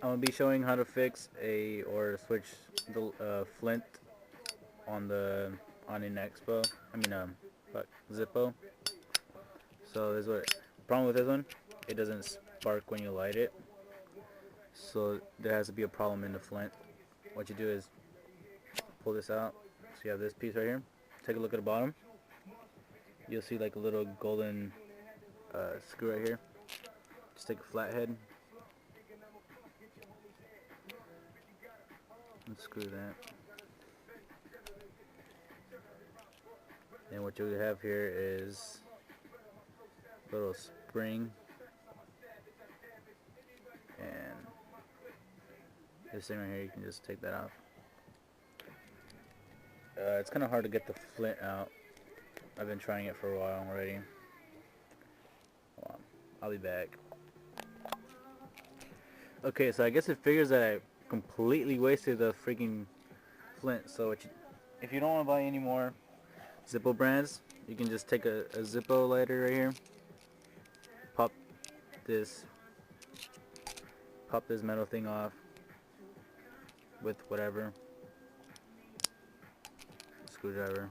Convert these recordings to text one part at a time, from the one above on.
I'm gonna be showing how to fix a or switch the flint on the on an expo. I mean fuck, zippo. So this is what problem with this one. It doesn't spark when you light it. So there has to be a problem in the flint. What you do is pull this out. So you have this piece right here. Take a look at the bottom. You'll see like a little golden screw right here. Just take a flathead and screw that. And what you have here is a little spring, and this thing right here, you can just take that off. It's kind of hard to get the flint out. I've been trying it for a while already. Hold on, I'll be back. Okay, so I guess it figures that I completely wasted the freaking flint. So if you don't want to buy any more Zippo brands, you can just take a Zippo lighter right here, pop this metal thing off with whatever screwdriver.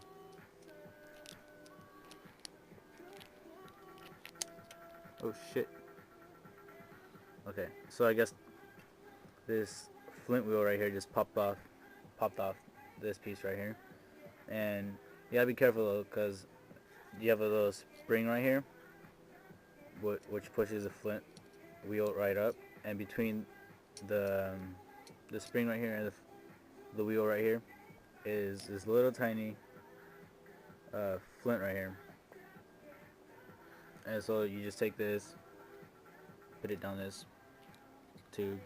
Oh shit. Okay, so I guess this flint wheel right here just popped off this piece right here, and you gotta be careful though, because you have a little spring right here which pushes the flint wheel right up, and between the spring right here and the wheel right here is this little tiny flint right here. And so you just take this, put it down this tube,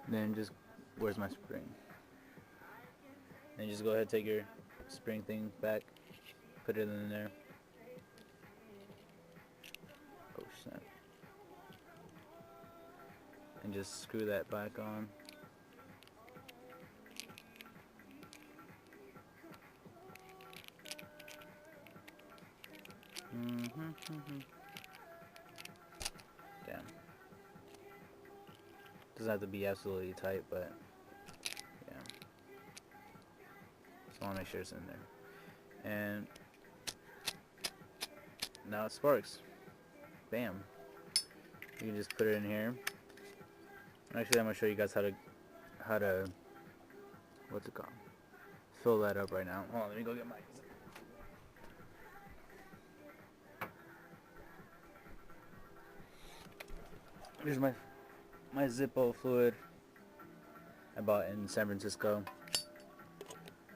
then just, where's my spring? Then just go ahead, take your spring thing back, put it in there. Oh snap. And just screw that back on. Damn. Doesn't have to be absolutely tight, but yeah. Just want to make sure it's in there. And now it sparks. Bam. You can just put it in here. Actually, I'm gonna show you guys how to what's it called? Fill that up right now. Hold on, let me go get my. Here's my Zippo fluid I bought in San Francisco.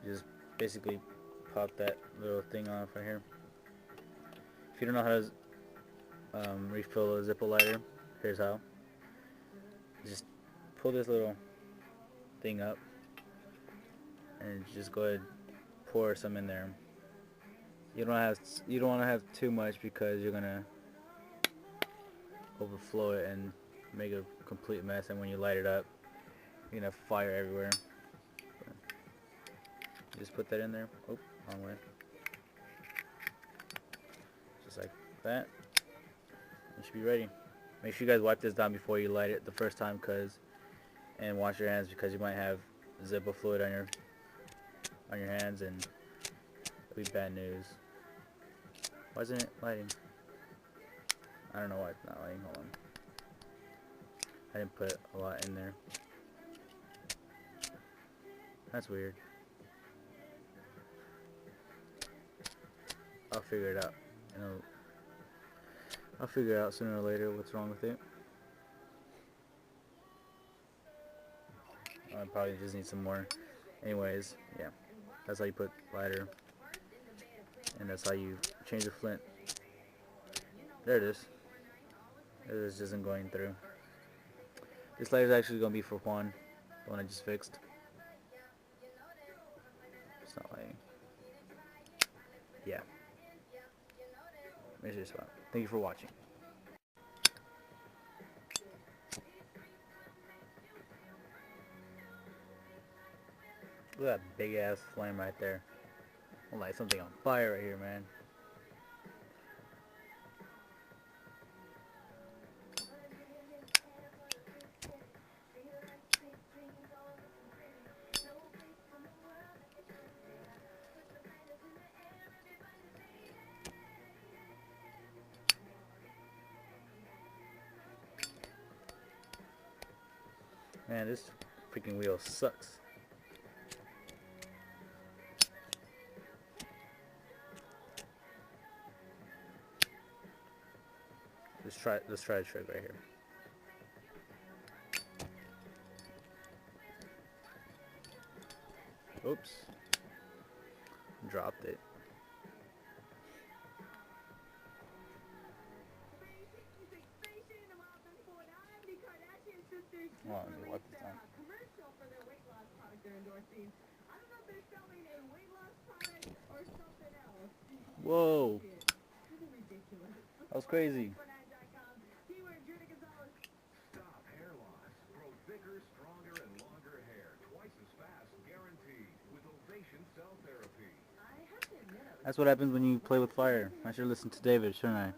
Just basically pop that little thing off right here. If you don't know how to refill a Zippo lighter, here's how. Just pull this little thing up and just go ahead and pour some in there. You don't want to have too much, because you're gonna overflow it and make a complete mess, and when you light it up, you're gonna have fire everywhere. Just put that in there. Oh, wrong way. Just like that. You should be ready. Make sure you guys wipe this down before you light it the first time, and wash your hands, because you might have Zippo fluid on your hands, and it'll be bad news. Why isn't it lighting? I don't know why it's not lighting. Hold on. I didn't put a lot in there. That's weird. I'll figure it out. I'll figure it out sooner or later what's wrong with it. I probably just need some more. Anyways, yeah. That's how you put lighter. And that's how you change the flint. There it is. This isn't going through. This lighter is actually going to be for Juan, the one I just fixed. It's not lighting. Yeah. Make sure it's fine. Thank you for watching. Look at that big ass flame right there. I'll light something on fire right here, man. Man, this freaking wheel sucks. Let's try a trick right here. Oops. Dropped it. Hold on, let me wipe this down. Whoa. That was crazy. Stop hair loss. Grow thicker, stronger, and longer hair. Twice as fast, guaranteed. With Ovation Cell Therapy. That's what happens when you play with fire. I should listen to David, shouldn't I? I'm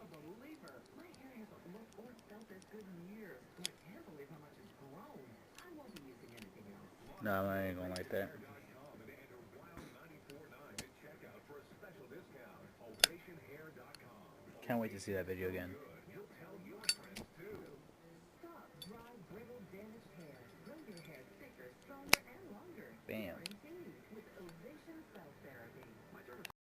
a believer. My hair hasn't looked or felt this good in years. I can't believe how much it's grown. I won't be using anything else. No, I ain't gonna like that. Hair.com and enter WILD949 at checkout for a special discount. OvationHair.com. Can't wait to see that video again.